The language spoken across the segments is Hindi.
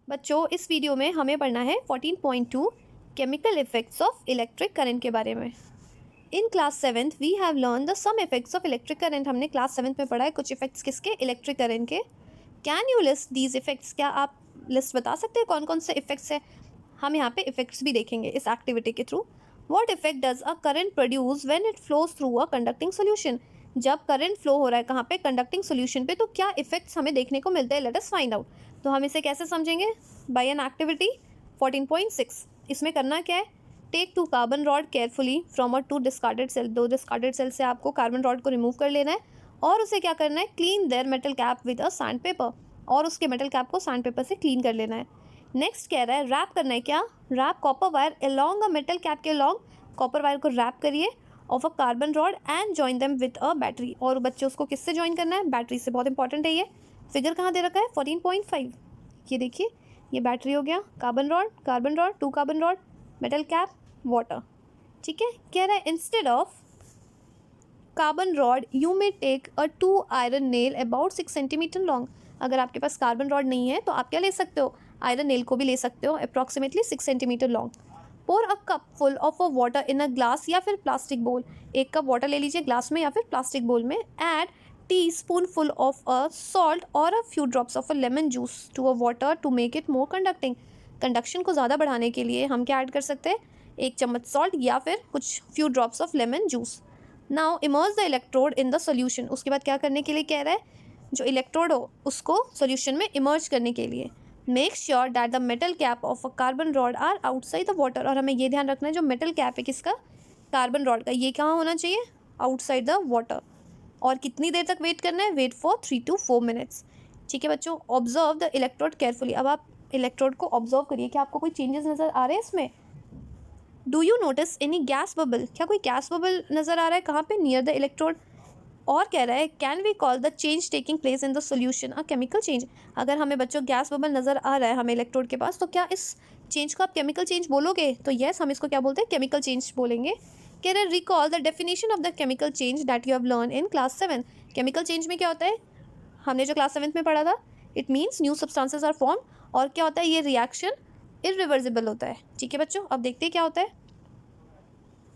बच्चों इस वीडियो में हमें पढ़ना है 14.2 chemical effects of electric current के बारे में। In class 7th we have learn the some effects of electric current. हमने क्लास 7th में पढ़ा है कुछ इफेक्ट्स किसके, इलेक्ट्रिक करंट के। Can you list these effects? क्या आप लिस्ट बता सकते हैं कौन कौन से इफेक्ट्स हैं? हम यहाँ पे इफेक्ट्स भी देखेंगे इस एक्टिविटी के through. What effect does a current produce when it flows through a conducting solution? जब करंट फ्लो हो रहा है कहाँ पे, कंडक्टिंग सॉल्यूशन पे, तो क्या इफेक्ट्स हमें देखने को मिलते हैं? Let us find out. तो हम इसे कैसे समझेंगे? By an activity 14.6। इसमें करना क्या है? Take 2 carbon rod carefully from a 2 discarded cell. 2 discarded cell से आपको कार्बन रॉड को रिमूव कर लेना है और उसे क्या करना है? Clean there metal cap with a sand paper. और उसके मेटल कैप को सैंड पेपर से क्लीन कर लेना है। नेक्स्ट कह रहा है रैप करना है। क्या? Wrap copper wire along a metal cap के अलोंग कॉपर वायर को रैप करिए of a carbon rod and join them with a battery. और बच्चे उसको किससे जॉइन करना है? बैटरी से। बहुत इंपॉर्टेंट है ये। फिगर कहाँ दे रखा है? 14.5। ये देखिए, ये बैटरी हो गया, carbon rod, 2 carbon rod, metal cap, water. ठीक है। कह रहा है instead of carbon rod you may take a 2 iron nail about 6 centimetre long. अगर आपके पास कार्बन रॉड नहीं है तो आप क्या ले सकते हो? आयरन नेल को भी ले सकते हो, approximately 6 centimetre long. Pour a cupful of a water in a glass या फिर प्लास्टिक बोल। 1 कप वाटर ले लीजिए ग्लास में या फिर प्लास्टिक बोल में। Add teaspoon full of a salt और a few drops of a lemon juice to a water to make it more conducting. Conduction को ज़्यादा बढ़ाने के लिए हम क्या ऐड कर सकते हैं? 1 चम्मच सॉल्ट या फिर कुछ few drops of lemon juice. Now immerse the electrode in the solution. उसके बाद क्या करने के लिए कह रहा है? जो इलेक्ट्रोड हो उसको सोल्यूशन में इमर्ज करने के लिए। Make sure that the metal cap of a carbon rod are outside the water. और हमें ये ध्यान रखना है जो मेटल कैप है किसका? कार्बन रॉड का, ये कहाँ होना चाहिए? Outside the water. और कितनी देर तक वेट करना है? Wait for 3 to 4 minutes. ठीक है बच्चों। Observe the electrode carefully. अब आप इलेक्ट्रोड को ऑब्जर्व करिए, क्या आपको कोई चेंजेस नजर आ रहे हैं इसमें? Do you notice any gas bubble? क्या कोई गैस बबल नजर आ रहा है? कहाँ पे? Near the electrode. और कह रहा है can we call the change taking place in the solution a chemical change? अगर हमें बच्चों गैस बबल नजर आ रहा है हमें इलेक्ट्रोड के पास, तो क्या इस चेंज को आप केमिकल चेंज बोलोगे? तो यस, हम इसको क्या बोलते हैं? केमिकल चेंज बोलेंगे। कह रहे recall the definition of the chemical change that you have learn in class 7। Chemical change में क्या होता है? हमने जो क्लास 7th में पढ़ा था, it means new substances are form. और क्या होता है? ये रिएक्शन इरिवर्सिबल होता है। ठीक है बच्चों, अब देखते हैं क्या होता है।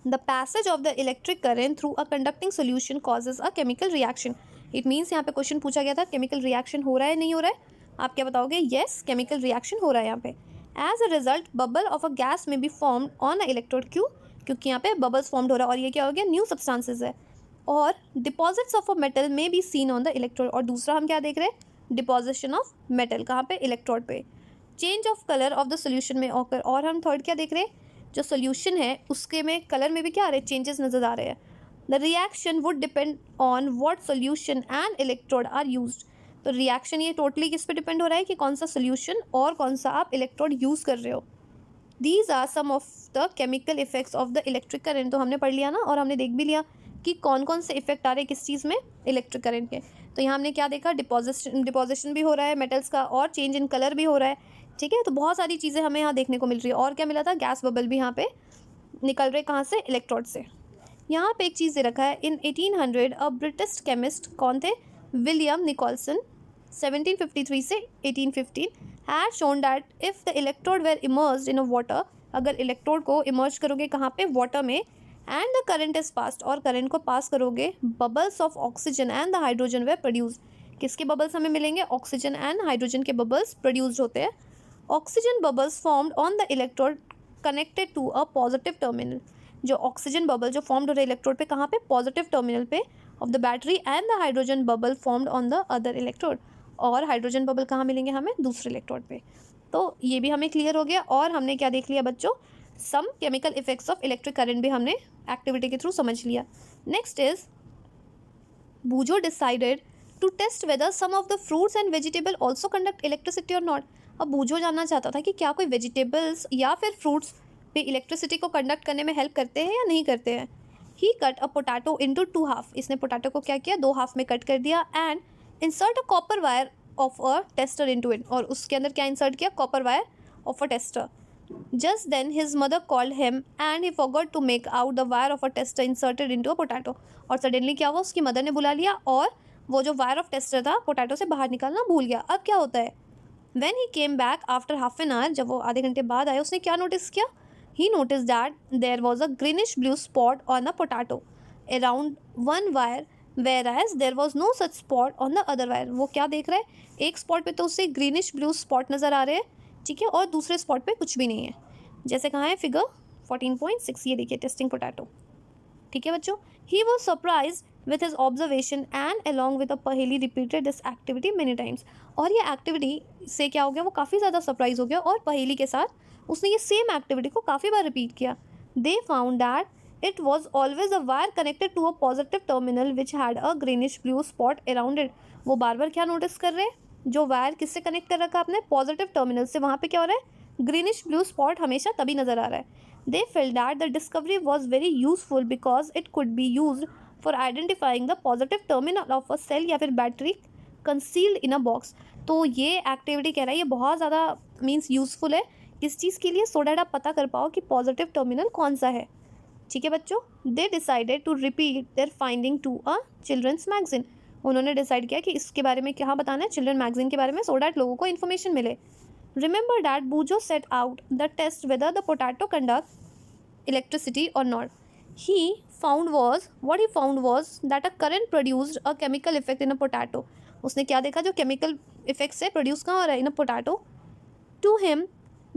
The passage of the electric current through a conducting solution causes a chemical reaction. It means यहाँ पे क्वेश्चन पूछा गया था chemical reaction हो रहा है नहीं हो रहा है? आप क्या बताओगे? Yes, chemical reaction हो रहा है यहाँ पे। As a result, bubble of a gas may be formed on a electrode. क्यों? क्योंकि यहाँ पे bubbles formed हो रहा है और ये क्या हो गया? New substances है। और deposits of a metal may be seen on the electrode। और दूसरा हम क्या देख रहे हैं? Deposition of metal कहाँ पे? electrode पे। Change of color of the solution में occur। और हम थर्ड क्या देख रहे हैं? जो सोल्यूशन है उसके में कलर में भी क्या आ रहे हैं? चेंजेस नजर आ रहे हैं। The reaction would depend on what solution and electrode are used. तो रिएक्शन ये टोटली किस पे डिपेंड हो रहा है कि कौन सा सोल्यूशन और कौन सा आप इलेक्ट्रोड यूज कर रहे हो। These are some of the chemical effects of the electric current. तो हमने पढ़ लिया ना, और हमने देख भी लिया कि कौन कौन से इफेक्ट आ रहे हैं किस चीज़ में? इलेक्ट्रिक करंट के। तो यहाँ हमने क्या देखा? डिपोजिशन भी हो रहा है मेटल्स का, और चेंज इन कलर भी हो रहा है। ठीक है, तो बहुत सारी चीज़ें हमें यहाँ देखने को मिल रही है। और क्या मिला था? गैस बबल भी यहाँ पे निकल रहे कहाँ से? इलेक्ट्रोड से। यहाँ पे एक चीज़ दे रखा है। इन 1800 अ ब्रिटिश केमिस्ट कौन थे? विलियम निकोलसन 1753 से 1815 had shown that if the electrode were immersed in a water. अगर इलेक्ट्रोड को इमर्ज करोगे कहाँ पे? वाटर में। And the current is passed, और करंट को पास करोगे, bubbles of oxygen and the hydrogen were produce. किसके बबल्स हमें मिलेंगे? ऑक्सीजन एंड हाइड्रोजन के बबल्स प्रोड्यूस्ड होते हैं। Oxygen bubbles formed on the electrode connected to a positive terminal. जो ऑक्सीजन बबल जो फॉर्म्ड हो रहे इलेक्ट्रोड पे कहाँ पे? पॉजिटिव टर्मिनल पे of the battery. And the hydrogen bubble formed on the other electrode. और हाइड्रोजन बबल कहाँ मिलेंगे हमें? दूसरे इलेक्ट्रोड पे। तो ये भी हमें क्लियर हो गया। और हमने क्या देख लिया बच्चों? Some chemical effects of electric current भी हमने एक्टिविटी के थ्रू समझ लिया। Next is Boojho decided to test whether some of the fruits and vegetable also conduct electricity और नॉट। अब बूजो जानना चाहता था कि क्या कोई वेजिटेबल्स या फिर फ्रूट्स पे इलेक्ट्रिसिटी को कंडक्ट करने में हेल्प करते हैं या नहीं करते हैं। He cut a potato into 2 half. इसने पोटैटो को क्या किया? 2 हाफ में कट कर दिया। And insert a copper wire of a tester into it. और उसके अंदर क्या इंसर्ट किया? Copper wire of a tester. Just then his mother called him and he forgot to make out the wire of a tester inserted into a potato. और सडनली क्या हुआ? उसकी मदर ने बुला लिया और वो जो वायर ऑफ टेस्टर था पोटैटो से बाहर निकालना भूल गया। अब क्या होता है? When he came back after half an hour, जब वो आधे घंटे बाद आया, उसने क्या नोटिस किया? He notice that there was a greenish blue spot on a potato around one wire, whereas there was no such spot on the other wire. वो क्या देख रहा है? एक स्पॉट पे तो उसे ग्रीनिश ब्लू स्पॉट नज़र आ रहे हैं, ठीक है, और दूसरे स्पॉट पे कुछ भी नहीं है। जैसे कहाँ है फिगर 14.6, ये देखिए टेस्टिंग पोटैटो, ठीक है बच्चों। He was surprise with his observation and along with a Paheli repeated this activity many times. और ये एक्टिविटी से क्या हो गया? वो काफ़ी ज़्यादा सरप्राइज हो गया और पहेली के साथ उसने ये सेम एक्टिविटी को काफ़ी बार रिपीट किया। They found that it was always a wire connected to a positive terminal which had a greenish blue spot around it. वो बार बार क्या नोटिस कर रहे हैं? जो वायर किससे कनेक्ट कर रखा आपने? पॉजिटिव टर्मिनल से, वहाँ पे क्या हो रहा है? ग्रीनिश ब्लू स्पॉट हमेशा तभी नज़र आ रहा है। They felt that the discovery was very useful because it could be used for identifying the positive terminal of a cell या फिर battery concealed in a box। तो ये एक्टिविटी कह रहा है ये बहुत ज़्यादा मीन्स यूज़फुल है किस चीज़ के लिए? सो डैट आप पता कर पाओ कि पॉजिटिव टर्मिनल कौन सा है, ठीक है बच्चों। They decided to repeat their finding to a children's magazine. उन्होंने डिसाइड किया कि इसके बारे में क्या बताना है चिल्ड्रन मैगजीन के बारे में, सो डैट लोगों को इन्फॉर्मेशन मिले। Remember that Bujo set out the test whether the potato conduct electricity or not. What he found was that a current produced a chemical effect in a potato. उसने क्या देखा? जो chemical effect से produce कहाँ हो रहा है? In a potato. To him,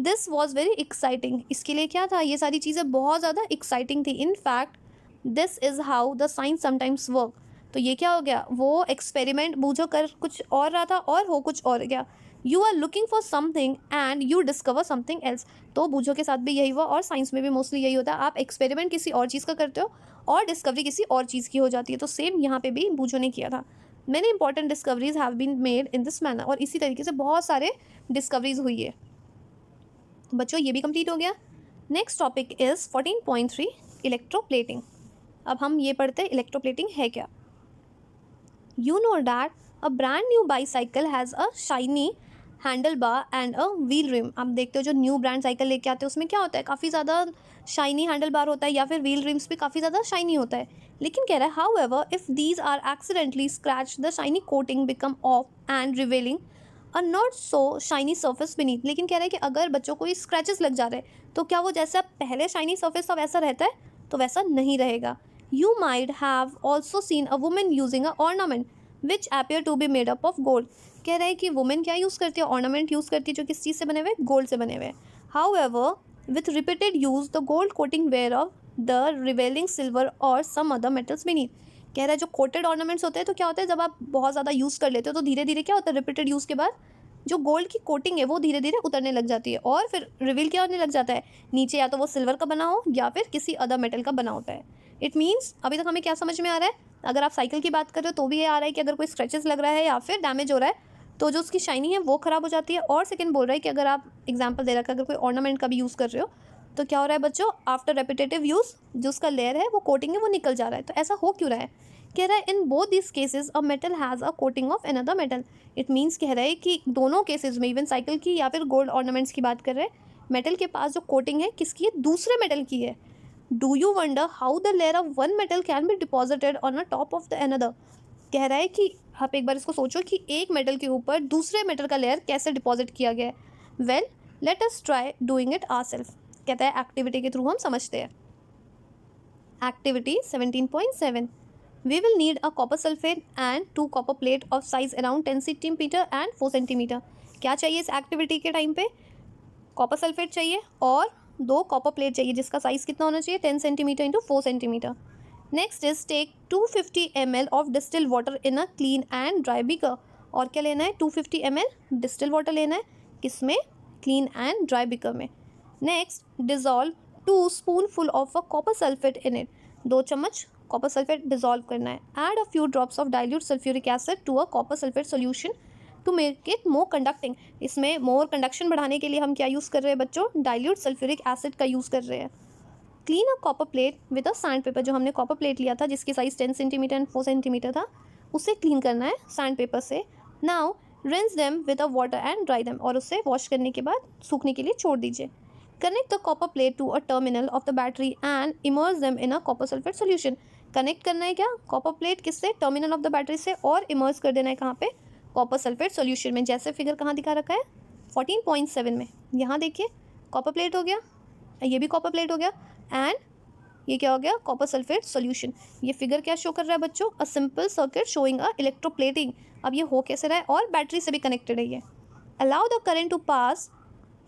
this was very exciting. इसके लिए क्या था? ये सारी चीज़ें बहुत ज़्यादा exciting थी. In fact, this is how the science sometimes work. तो ये क्या हो गया? वो एक्सपेरिमेंट बूझो कर कुछ और रहा था और हो कुछ और गया। You are looking for something and you discover something else. तो बूझो के साथ भी यही हुआ और साइंस में भी मोस्टली यही होता है, आप एक्सपेरिमेंट किसी और चीज़ का करते हो और डिस्कवरी किसी और चीज़ की हो जाती है। तो सेम यहाँ पे भी बूझो ने किया था। Many important discoveries have been made in this manner. और इसी तरीके से बहुत सारे डिस्कवरीज हुई है। बच्चों ये भी कंप्लीट हो गया। Next topic is 14.3 electroplating. अब हम ये पढ़ते हैं इलेक्ट्रोप्लेटिंग है क्या। You know that a brand new bicycle has a shiny handlebar and a wheel rim। आप देखते हो जो न्यू ब्रांड साइकिल लेके आते हैं उसमें क्या होता है? काफ़ी ज़्यादा शाइनी हैंडल बार होता है या फिर व्हील रिम्स भी काफ़ी ज़्यादा शाइनी होता है। लेकिन कह रहा है however if these are accidentally scratched the shiny coating become off and revealing a not so shiny surface beneath। लेकिन कह रहा है कि अगर बच्चों को ये स्क्रैचेस लग जा रहे हैं तो क्या वो जैसा पहले शाइनी सर्फेस था वैसा रहता है? तो वैसा नहीं रहेगा। You might have also seen a woman using a ornament which appear to be made up of gold। कह रहा है कि वुमेन क्या यूज़ करती है? ऑर्नामेंट यूज़ करती है जो किस चीज़ से बने हुए? गोल्ड से बने हुए। However, with repeated use the gold coating wear off the revealing silver or some other metals beneath। कह रहा है जो कोटेड ऑर्नामेंट्स होते हैं तो क्या होता है जब आप बहुत ज़्यादा यूज़ कर लेते हो तो धीरे धीरे क्या होता है? रिपीटेड यूज़ के बाद जो गोल्ड की कोटिंग है वो धीरे धीरे उतरने लग जाती है और फिर रिवील क्या होने लग जाता है? नीचे या तो वो सिल्वर का बना हो या फिर किसी अदर मेटल का बना होता है। इट मीन्स अभी तक हमें क्या समझ में आ रहा है? अगर आप साइकिल की बात कर रहे हो तो भी ये आ रहा है कि अगर कोई स्क्रैचेस लग रहा है या फिर डैमेज हो रहा है तो जो उसकी शाइनी है वो ख़राब हो जाती है। और सेकंड बोल रहा है कि अगर आप एग्जांपल दे रखा है अगर कोई ऑर्नामेंट का भी यूज़ कर रहे हो तो क्या हो रहा है बच्चों? आफ्टर रेपिटेटिव यूज़ जो उसका लेयर है वो कोटिंग है वो निकल जा रहा है। तो ऐसा हो क्यों रहा है? कह रहा है in both this cases a metal has a coating of another metal. It means कह रहा है कि दोनों केसेस में इवन साइकिल की या फिर गोल्ड ऑर्नामेंट्स की बात कर रहे हैं, मेटल के पास जो कोटिंग है किसकी है? दूसरे मेटल की है। Do you wonder how the layer of one metal can be deposited on a top of the another. कह रहा है कि आप एक बार इसको सोचो कि एक मेटल के ऊपर दूसरे मेटल का लेयर कैसे डिपॉजिट किया गया है। Well let us try doing it ourself. कहता है एक्टिविटी के थ्रू हम समझते हैं। Activity 17.7 we will need a copper sulfate and 2 copper plate of size around 10 centimeter and 4 centimeter। क्या चाहिए इस एक्टिविटी के टाइम पे? कॉपर सल्फेट चाहिए और 2 कॉपर प्लेट चाहिए जिसका साइज़ कितना होना चाहिए? 10 centimetre into 4 centimetre. Next is take 250 ml of distil water in a clean and dry beaker. और क्या लेना है? 250 ml डिस्टिल वाटर लेना है किसमें? क्लीन एंड ड्राई बीकर में। Next dissolve 2 spoonful of a copper sulphate in it. 2 चम्मच कॉपर सल्फेट डिजॉल्व करना है। Add a few drops of dilute sulphuric acid to a copper sulphate solution to make it more conducting. इसमें मोर कंडक्शन बढ़ाने के लिए हम क्या यूज़ कर रहे हैं बच्चों? डाइल्यूट सल्फ्यूरिक एसिड का यूज़ कर रहे हैं। Clean a copper plate with a sand paper. जो हमने कॉपर प्लेट लिया था जिसकी साइज़ 10 सेंटीमीटर एंड 4 सेंटीमीटर था उसे क्लीन करना है सैंड पेपर से। Now rinse them with a water and dry them. और उससे वॉश करने के बाद सूखने के लिए छोड़ दीजिए। Connect the copper plate to a terminal of the battery and immerse them in a copper sulphate solution. Connect करना है क्या? कॉपर प्लेट किससे? टर्मिनल ऑफ द बैटरी से, और इमर्स कर देना है कहाँ पे? कॉपर सल्फेट सोल्यूशन में। जैसे फिगर कहाँ दिखा रखा है? 14.7 में यहाँ देखिए कॉपर प्लेट हो गया, ये भी कॉपर प्लेट हो गया, एंड ये क्या हो गया, कॉपर सल्फेट सॉल्यूशन। ये फिगर क्या शो कर रहा है बच्चों, a simple circuit showing a electroplating. अब ये हो कैसे रहा है, और बैटरी से भी कनेक्टेड है ये। Allow the current to pass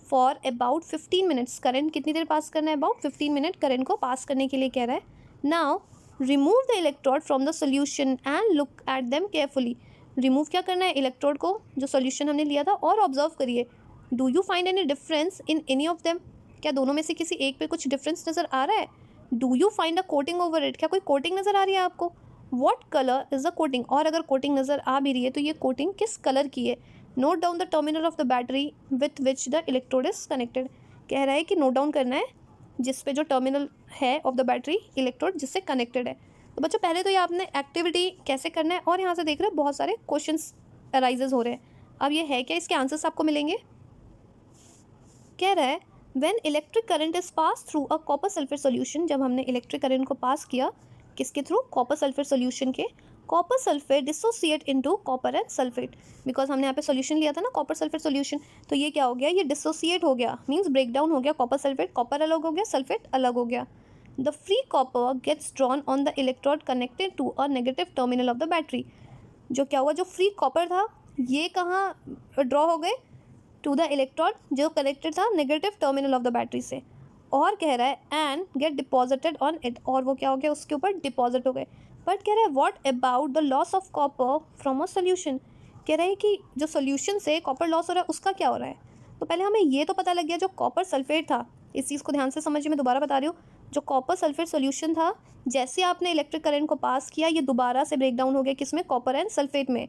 for about 15 minutes. Current कितनी देर पास करना है, अबाउट 15 मिनट करंट को पास करने के लिए कह रहा है। Now remove the electrode from the solution and look at them carefully. Remove क्या करना है, इलेक्ट्रोड को, जो सोल्यूशन हमने लिया था, और ऑब्जर्व करिए। Do you find any difference in any of them. क्या दोनों में से किसी एक पे कुछ डिफरेंस नज़र आ रहा है। Do you find a coating over it. क्या कोई कोटिंग नज़र आ रही है आपको। What colour is the coating. और अगर कोटिंग नज़र आ भी रही है तो ये कोटिंग किस कलर की है। Note down the terminal of the battery with which the electrode is connected. कह रहा है कि नोट डाउन करना है जिस पे जो टर्मिनल है ऑफ द बैटरी इलेक्ट्रोड जिससे कनेक्टेड है। तो बच्चों पहले तो ये आपने एक्टिविटी कैसे करना है, और यहाँ से देख रहे हैं बहुत सारे क्वेश्चंस अराइजेज हो रहे हैं। अब ये है क्या, इसके आंसर्स आपको मिलेंगे। कह रहा है when electric current is pass through a copper sulphate solution. जब हमने इलेक्ट्रिक करंट को पास किया किसके थ्रू, कॉपर सल्फेट सॉल्यूशन के। Copper sulphate dissociate into copper and sulphate. Because हमने यहाँ पे सॉल्यूशन लिया था ना कॉपर सल्फेट सॉल्यूशन, तो ये क्या हो गया, ये डिसोसिएट हो गया, मीन्स ब्रेक डाउन हो गया। कॉपर सल्फेट, कॉपर अलग हो गया, सल्फेट अलग हो गया। The free copper gets drawn on the electrode connected to a negative terminal of the battery. जो क्या हुआ, जो फ्री कॉपर था ये कहाँ ड्रॉ हो गए, टू द इलेक्ट्रोड जो कनेक्टेड था negative terminal of the battery से। और कह रहा है and get deposited on it, और वो क्या हो गया, उसके ऊपर डिपॉजिट हो गए। बट कह रहा है what about the loss of copper from a solution. कह रहा है कि जो सोल्यूशन से कॉपर लॉस हो रहा है उसका क्या हो रहा है। तो पहले हमें ये तो पता लग गया, जो कॉपर सल्फेट था, इस चीज़ को ध्यान से समझिए, मैं दोबारा बता रही हूँ। जो कॉपर सल्फेट सोल्यूशन था, जैसे आपने इलेक्ट्रिक करंट को पास किया ये दोबारा से ब्रेक डाउन हो गया किसमें, कॉपर एंड सल्फेट में।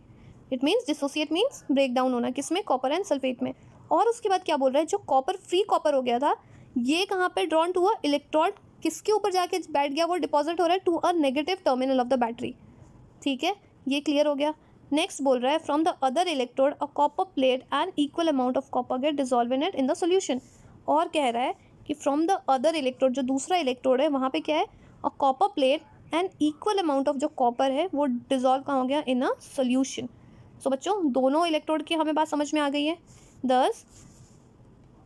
It means dissociate means break down होना, किसमें, कॉपर एंड सल्फेट में। और उसके बाद क्या बोल रहा है, जो कॉपर फ्री कॉपर हो गया था ये कहाँ पे ड्रॉन टू अ इलेक्ट्रोड, किसके ऊपर जाके बैठ गया, वो डिपॉजिट हो रहा है to a negative terminal of the battery. ठीक है, ये क्लियर हो गया। नेक्स्ट बोल रहा है from the other electrode a copper plate and equal amount of copper get dissolve in it in the solution. और कह रहा है कि फ्रॉम द अदर इलेक्ट्रोड, जो दूसरा इलेक्ट्रोड है वहाँ पे क्या है, अ copper plate and equal amount of जो कॉपर है वो डिजॉल्व कहाँ हो गया, इन अ सोल्यूशन। सो बच्चों दोनों इलेक्ट्रोड की हमें बात समझ में आ गई है। दस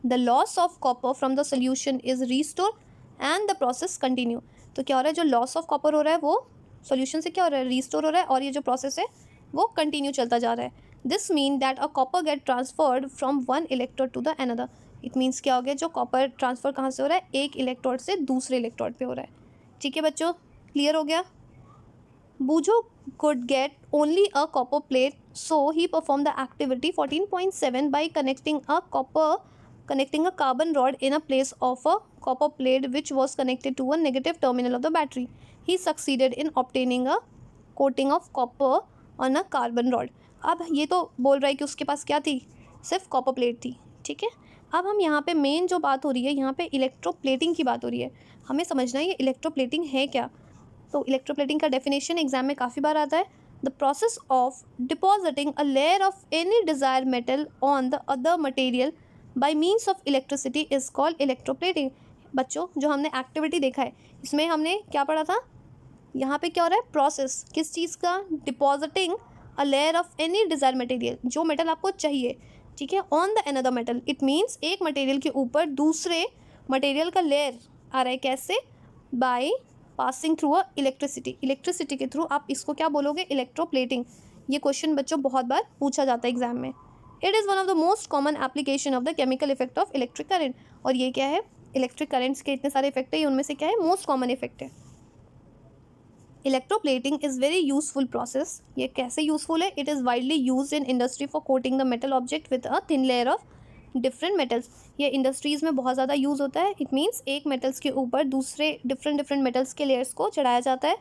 the loss of copper from the solution is restore and the process continue. तो क्या हो रहा है, जो लॉस ऑफ कॉपर हो रहा है वो सोल्यूशन से क्या हो रहा है, रीस्टोर हो रहा है, और ये जो प्रोसेस है वो कंटिन्यू चलता जा रहा है। This mean that a copper get transferred from one electrode to the another. It means क्या हो गया, जो कॉपर ट्रांसफर कहाँ से हो रहा है, एक इलेक्ट्रोड से दूसरे इलेक्ट्रोड पे हो रहा है। ठीक है बच्चों, क्लियर हो गया। बूझो could get only a copper plate, so he performed the activity 14.7 by connecting a carbon rod in a place of a copper plate which was connected to a negative terminal of the battery. He succeeded in obtaining a coating of copper on a carbon rod. अब ये तो बोल रहा है कि उसके पास क्या थी, सिर्फ कॉपर प्लेट थी। ठीक है, अब हम यहाँ पे मेन जो बात हो रही है, यहाँ पे इलेक्ट्रोप्लेटिंग की बात हो रही है। हमें समझना है ये इलेक्ट्रोप्लेटिंग है क्या। तो इलेक्ट्रोप्लेटिंग का डेफिनेशन एग्जाम में काफ़ी बार आता है, the process of depositing a layer of any desire metal on the other material by means of electricity is called electroplating. बच्चों जो हमने एक्टिविटी देखा है इसमें हमने क्या पढ़ा था, यहाँ पे क्या हो रहा है, प्रोसेस किस चीज़ का, depositing a layer of any desire material, जो मेटल आपको चाहिए, ठीक है, on the another metal. It means एक मटेरियल के ऊपर दूसरे मटेरियल का लेयर आ रहा है, कैसे, by passing through a electricity. Electricity के थ्रू आप इसको क्या बोलोगे, इलेक्ट्रोप्लेटिंग। ये क्वेश्चन बच्चों बहुत बार पूछा जाता है एग्जाम में। It is one of the most common application of the chemical effect of electric current. और ये क्या है, इलेक्ट्रिक करंट्स के इतने सारे इफेक्ट है, उनमें से क्या है, मोस्ट कॉमन इफेक्ट है। Electroplating is very useful process. ये कैसे यूजफुल है, it is widely use in industry for coating the metal object with a thin layer of different metals. ये इंडस्ट्रीज़ में बहुत ज़्यादा यूज़ होता है। इट मीन्स एक मेटल्स के ऊपर दूसरे डिफरेंट मेटल्स के लेयर्स को चढ़ाया जाता है।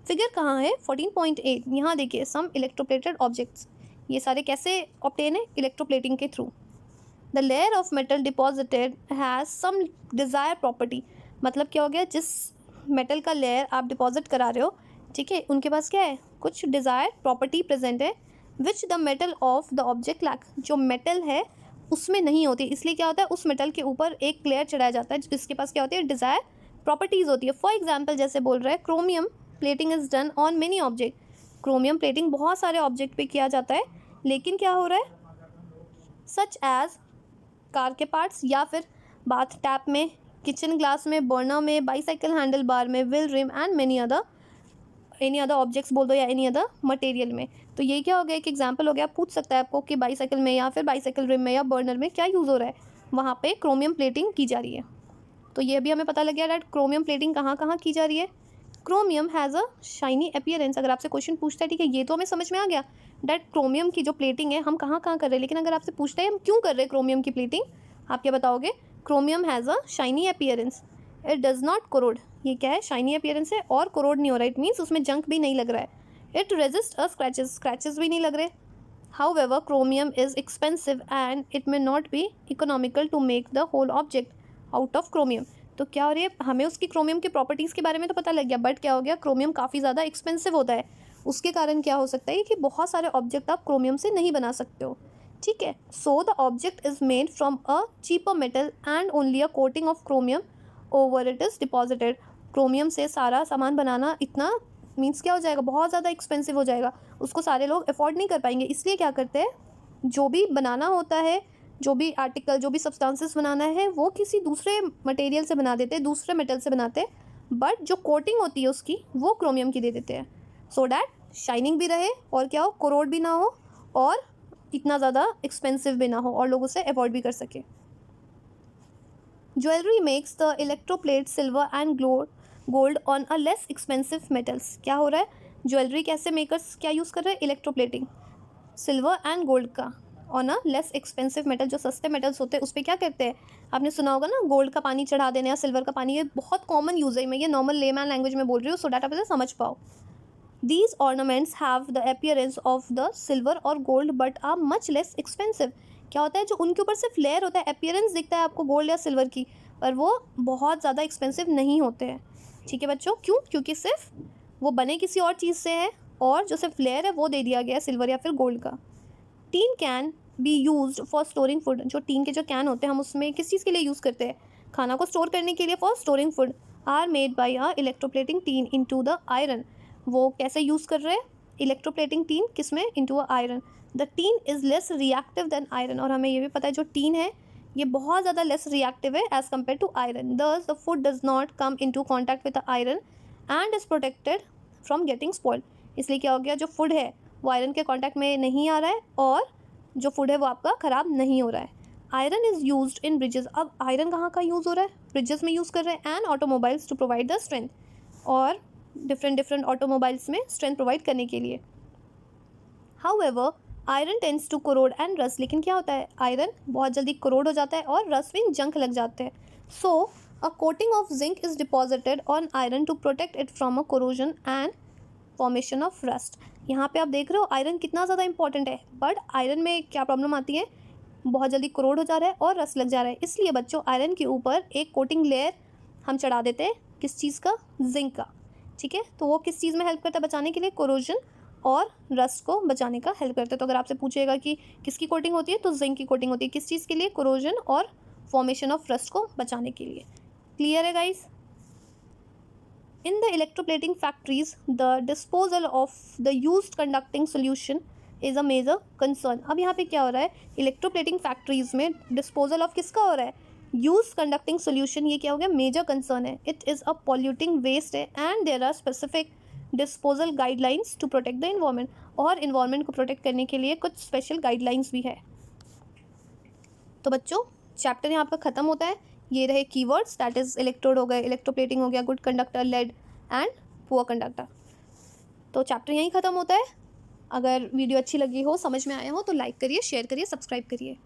फिगर कहाँ है, 14.8, यहाँ देखिए, सम इलेक्ट्रोप्लेटेड ऑब्जेक्ट्स। ये सारे कैसे ऑब्टेन है, इलेक्ट्रोप्लेटिंग के थ्रू। The layer of metal deposited has some desire property. मतलब क्या हो गया, जिस मेटल का लेयर आप डिपॉजिट करा रहे हो, ठीक है, उनके पास क्या है, कुछ डिज़ायर प्रॉपर्टी प्रेजेंट है, which the metal of the object lack. जो मेटल है उसमें नहीं होती, इसलिए क्या होता है, उस मेटल के ऊपर एक लेयर चढ़ाया जाता है जिसके पास क्या होती है, डिज़ायर प्रॉपर्टीज़ होती है। फॉर एग्जाम्पल जैसे बोल रहा है, chromium plating is done on many object. Chromium plating बहुत सारे ऑब्जेक्ट पे किया जाता है, लेकिन क्या हो रहा है, सच एज कार के पार्ट्स, या फिर बाथ टैप में, किचन ग्लास में, बर्नर में, बाईसाइकिल हैंडल बार में, wheel rim and any other objects बोल दो या एनी अदर मटेरियल में। तो ये क्या हो गया, एक एग्जांपल हो गया। पूछ सकता है आपको कि बाईसाइकिल में या फिर बाईसाइकिल रिम में या बर्नर में क्या यूज़ हो रहा है, वहाँ पे क्रोमियम प्लेटिंग की जा रही है। तो ये भी हमें पता लग गया दैट क्रोमियम प्लेटिंग कहाँ कहाँ की जा रही है। Chromium has a shiny appearance. अगर आपसे क्वेश्चन पूछता है, ठीक है, ये तो हमें समझ में आ गया दैट क्रोमियम की जो प्लेटिंग है हम कहाँ कहाँ कर रहे हैं, लेकिन अगर आपसे पूछता है हम क्यों कर रहे हैं क्रोमियम की प्लेटिंग, आप क्या बताओगे? Chromium has a shiny appearance, it does not corrode. ये क्या है, शाइनी अपीयरेंस है और कोरोड नहीं हो रहा है, इट मीन्स उसमें जंक भी नहीं लग रहा है। It resist a scratches, scratches भी नहीं लग रहे। However, chromium is expensive and it may not be economical to make the whole object out of chromium. तो क्या हो रही है, हमें उसकी क्रोमियम की प्रॉपर्टीज़ के बारे में तो पता लग गया, बट क्या हो गया, क्रोमियम काफ़ी ज़्यादा एक्सपेंसिव होता है। उसके कारण क्या हो सकता है कि बहुत सारे ऑब्जेक्ट आप क्रोमियम से नहीं बना सकते हो, ठीक है। So the object is made from a cheaper metal and only a coating of chromium over it is deposited. Chromium से सारा सामान बनाना इतना मीन्स क्या हो जाएगा, बहुत ज़्यादा एक्सपेंसिव हो जाएगा, उसको सारे लोग अफोर्ड नहीं कर पाएंगे। इसलिए क्या करते हैं, जो भी बनाना होता है, जो भी आर्टिकल, जो भी सब्सटेंसेस बनाना है, वो किसी दूसरे मटेरियल से बना देते हैं, दूसरे मेटल से बनाते हैं, बट जो कोटिंग होती है उसकी वो क्रोमियम की दे देते हैं, सो डैट शाइनिंग भी रहे और क्या हो, कोरोड भी ना हो और इतना ज़्यादा एक्सपेंसिव भी ना हो और लोग उसे अवॉइड भी कर सके। Jewellery makes the electroplate silver and gold on a less expensive metals. क्या हो रहा है, ज्वेलरी कैसे मेकर्स क्या यूज़ कर रहे हैं, इलेक्ट्रोप्लेटिंग सिल्वर एंड गोल्ड का on a less expensive metal. जो सस्ते मेटल्स होते हैं उस पर क्या करते हैं, आपने सुना होगा ना, गोल्ड का पानी चढ़ा देना या सिल्वर का पानी, ये बहुत कॉमन यूज़ है, मैं ये नॉर्मल लेमैन लैंग्वेज में बोल रही हूँ सो डैट आप इसे समझ पाओ। These ornaments have the appearance of the silver or gold but are much less expensive. क्या होता है, जो उनके ऊपर सिर्फ लेयर होता है, अपीयरेंस दिखता है आपको गोल्ड या सिल्वर की, पर वो बहुत ज़्यादा एक्सपेंसिव नहीं होते हैं, ठीक है बच्चों। क्यों, क्योंकि सिर्फ वो बने किसी और चीज़ से है और जो सिर्फ लेयर है वो दे दिया गया है सिल्वर या फिर गोल्ड का। Tin can be use for storing food. जो टीन के जो कैन होते हैं हम उसमें किस चीज़ के लिए यूज़ करते हैं, खाना को स्टोर करने के लिए, for storing food. Are made by a electroplating tin into the iron. वो कैसे यूज़ कर रहे हैं, इलेक्ट्रोप्लेटिंग टीन किस में, into a iron. The tin is less reactive than iron. और हमें ये भी पता है जो टीन है ये बहुत ज़्यादा लेस रिएक्टिव है एज़ कम्पेयर टू आयरन। दस the food does not come into contact with the iron and is protected from getting spoiled. इसलिए क्या हो गया, जो फूड है वो आयरन के कॉन्टैक्ट में नहीं आ रहा है और जो फूड है वो आपका ख़राब नहीं हो रहा है। Iron is used in bridges. अब आयरन कहाँ का यूज़ हो रहा है, ब्रिजेस में यूज़ कर रहे हैं, and automobiles to provide the strength. और डिफरेंट ऑटोमोबाइल्स में स्ट्रेंथ प्रोवाइड करने के लिए। However iron tends to corrode and rust. लेकिन क्या होता है, आयरन बहुत जल्दी कोरोड हो जाता है और रस्ट में जंक लग जाते हैं। So a coating of zinc is deposited on iron to protect it from a corrosion and formation of rust. यहाँ पे आप देख रहे हो आयरन कितना ज़्यादा इंपॉर्टेंट है, बट आयरन में क्या प्रॉब्लम आती है, बहुत जल्दी कोरोड हो जा रहा है और रस्ट लग जा रहा है। इसलिए बच्चों आयरन के ऊपर एक कोटिंग लेयर हम चढ़ा देते हैं, किस चीज़ का, जिंक का, ठीक है। तो वो किस चीज़ में हेल्प करता है बचाने के लिए, कोरोजन और रस्ट को बचाने का हेल्प करता है। तो अगर आपसे पूछेगा कि किसकी कोटिंग होती है, तो जिंक की कोटिंग होती है, किस चीज़ के लिए, कोरोजन और फॉर्मेशन ऑफ रस्ट को बचाने के लिए। क्लियर है guys. In the electroplating factories the disposal of the used conducting solution is a major concern. अब यहाँ पे क्या हो रहा है, इलेक्ट्रोप्लेटिंग फैक्ट्रीज में डिस्पोजल ऑफ किसका हो रहा है, यूज कंडक्टिंग सोल्यूशन। ये क्या हो गया, मेजर कंसर्न है। It is a polluting waste है and there are specific disposal guidelines to protect the environment. और इन्वायरमेंट को प्रोटेक्ट करने के लिए कुछ स्पेशल गाइडलाइंस भी है। तो बच्चों चैप्टर यहाँ आपका ख़त्म होता है। ये रहे कीवर्ड्स, दैट इज़ इलेक्ट्रोड हो गए, इलेक्ट्रोप्लेटिंग हो गया, good conductor, lead and poor conductor. तो चैप्टर यहीं ख़त्म होता है। अगर वीडियो अच्छी लगी हो, समझ में आया हो तो लाइक करिए, शेयर करिए, सब्सक्राइब करिए।